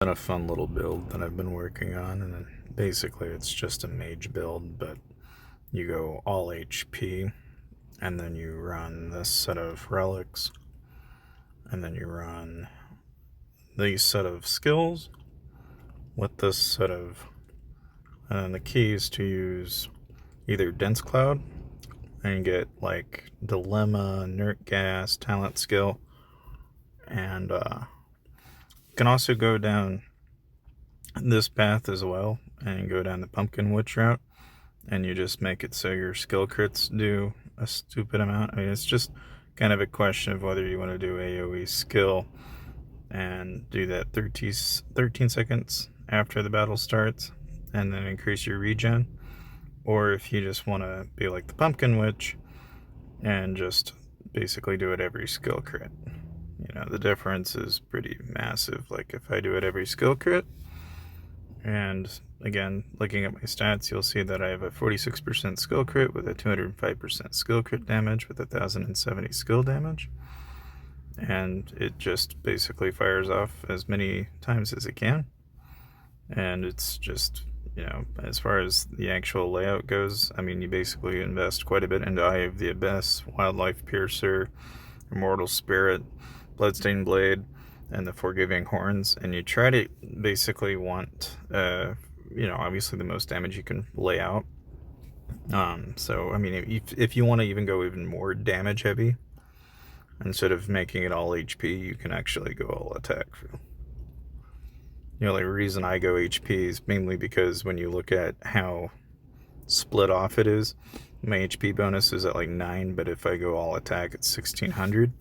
Been a fun little build that I've been working on, and then basically it's just a mage build, but you go all HP, and then you run this set of relics, and then you run these set of skills with this set of, and then the key is to use either dense cloud, and you get like dilemma, inert gas, talent skill, and you can also go down this path as well, and go down the pumpkin witch route, and you just make it so your skill crits do a stupid amount. I mean, it's just kind of a question of whether you want to do AoE skill and do that 13 seconds after the battle starts and then increase your regen, or if you just want to be like the pumpkin witch and just basically do it every skill crit. You know, the difference is pretty massive. Like if I do it every skill crit, and again, looking at my stats, you'll see that I have a 46% skill crit with a 205% skill crit damage with 1070 skill damage. And it just basically fires off as many times as it can. And it's just, you know, as far as the actual layout goes, I mean, you basically invest quite a bit into Eye of the Abyss, Wildlife Piercer, Immortal Spirit, Bloodstained Blade, and the Forgiving Horns, and you try to basically want, you know, obviously the most damage you can lay out. So, I mean, if you want to even go even more damage heavy, instead of making it all HP, you can actually go all attack. The only reason I go HP is mainly because when you look at how split off it is, my HP bonus is at like 9, but if I go all attack, it's 1600.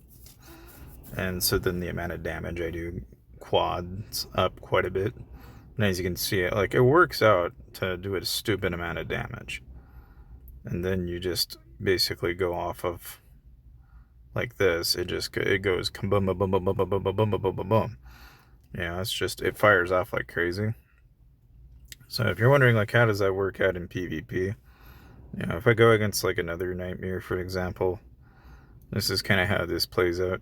And so then the amount of damage I do quads up quite a bit. And as you can see, it works out to do a stupid amount of damage. And then you just basically go off of like this. It goes boom, boom, boom, boom, boom, boom, boom, boom, boom, boom, boom. Yeah, it's just, it fires off like crazy. So if you're wondering, like, how does that work out in PvP? You know, if I go against like another nightmare, for example, this is kind of how this plays out.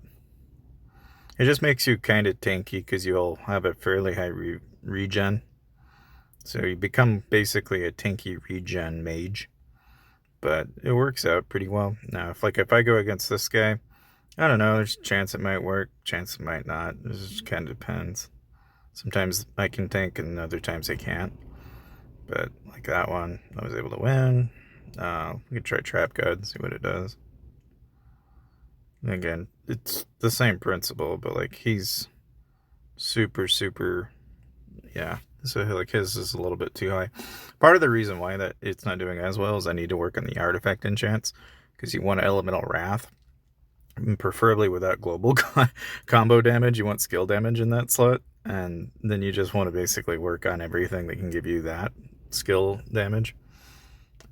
It just makes you kind of tanky because you'll have a fairly high regen. So you become basically a tanky regen mage. But it works out pretty well. Now, if I go against this guy, I don't know, there's a chance it might work, chance it might not. It just kind of depends. Sometimes I can tank and other times I can't. But like that one, I was able to win. We could try Trap God, see what it does. And again, it's the same principle, but like he's super, yeah. So like his is a little bit too high. Part of the reason why that it's not doing as well is I need to work on the artifact enchants, because you want elemental wrath, and preferably without global combo damage. You want skill damage in that slot, and then you just want to basically work on everything that can give you that skill damage.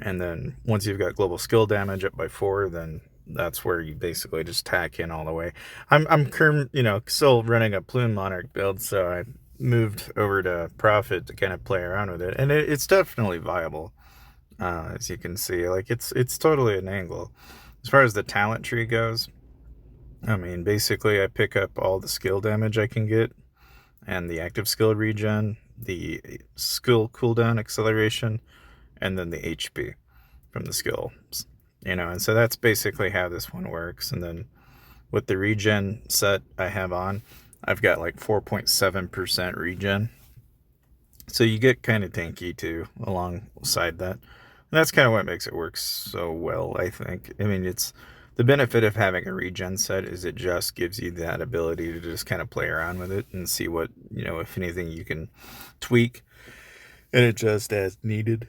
And then once you've got global skill damage up by 4, then that's where you basically just tack in all the way. I'm you know, still running a Plume Monarch build, so I moved over to Prophet to kind of play around with it, and it's definitely viable. As you can see, like it's totally an angle. As far as the talent tree goes, I mean, basically I pick up all the skill damage I can get, and the active skill regen, the skill cooldown acceleration, and then the HP from the skills. You know, and so that's basically how this one works. And then with the regen set I have on, I've got like 4.7% regen. So you get kind of tanky too alongside that. And that's kind of what makes it work so well, I think. I mean, it's the benefit of having a regen set is it just gives you that ability to just kind of play around with it and see what, you know, if anything you can tweak and adjust as needed.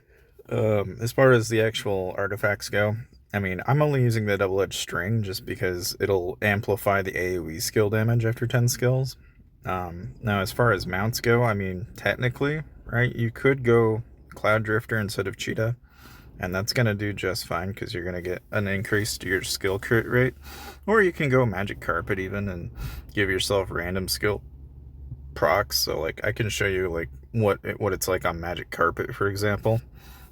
As far as the actual artifacts go, I mean, I'm only using the double-edged string just because it'll amplify the AoE skill damage after 10 skills. Now, as far as mounts go, I mean, technically, right, you could go Cloud Drifter instead of Cheetah, and that's going to do just fine because you're going to get an increase to your skill crit rate. Or you can go Magic Carpet even and give yourself random skill procs. So, like, I can show you, like, what it's like on Magic Carpet, for example.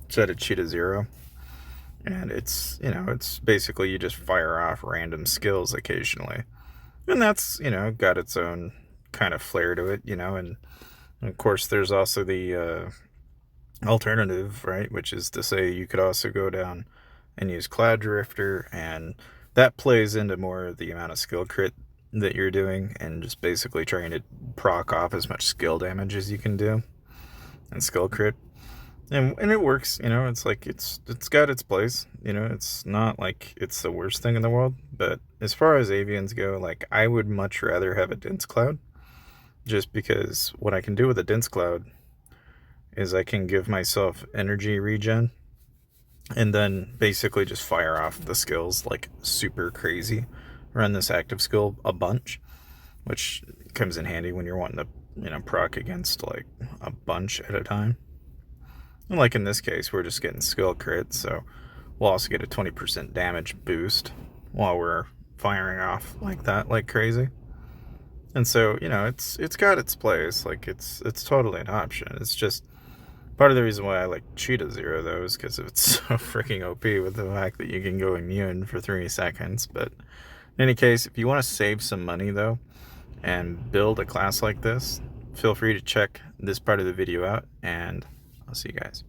Set a Cheetah 0. And it's, you know, it's basically you just fire off random skills occasionally. And that's, you know, got its own kind of flair to it, you know, and And of course, there's also the alternative, right? Which is to say you could also go down and use Cloud Drifter, and that plays into more of the amount of skill crit that you're doing and just basically trying to proc off as much skill damage as you can do and skill crit. And it works, it's like it's got its place, it's not like it's the worst thing in the world, but as far as avians go, like I would much rather have a dense cloud, just because what I can do with a dense cloud is I can give myself energy regen and then basically just fire off the skills like super crazy. Run this active skill a bunch, which comes in handy when you're wanting to, proc against like a bunch at a time. And like in this case, we're just getting skill crit, so we'll also get a 20% damage boost while we're firing off like that, like crazy. And so, it's got its place. Like it's totally an option. It's just part of the reason why I like Cheetah Zero though is because it's so freaking OP with the fact that you can go immune for 3 seconds. But in any case, if you want to save some money though and build a class like this, feel free to check this part of the video out, and I'll see you guys.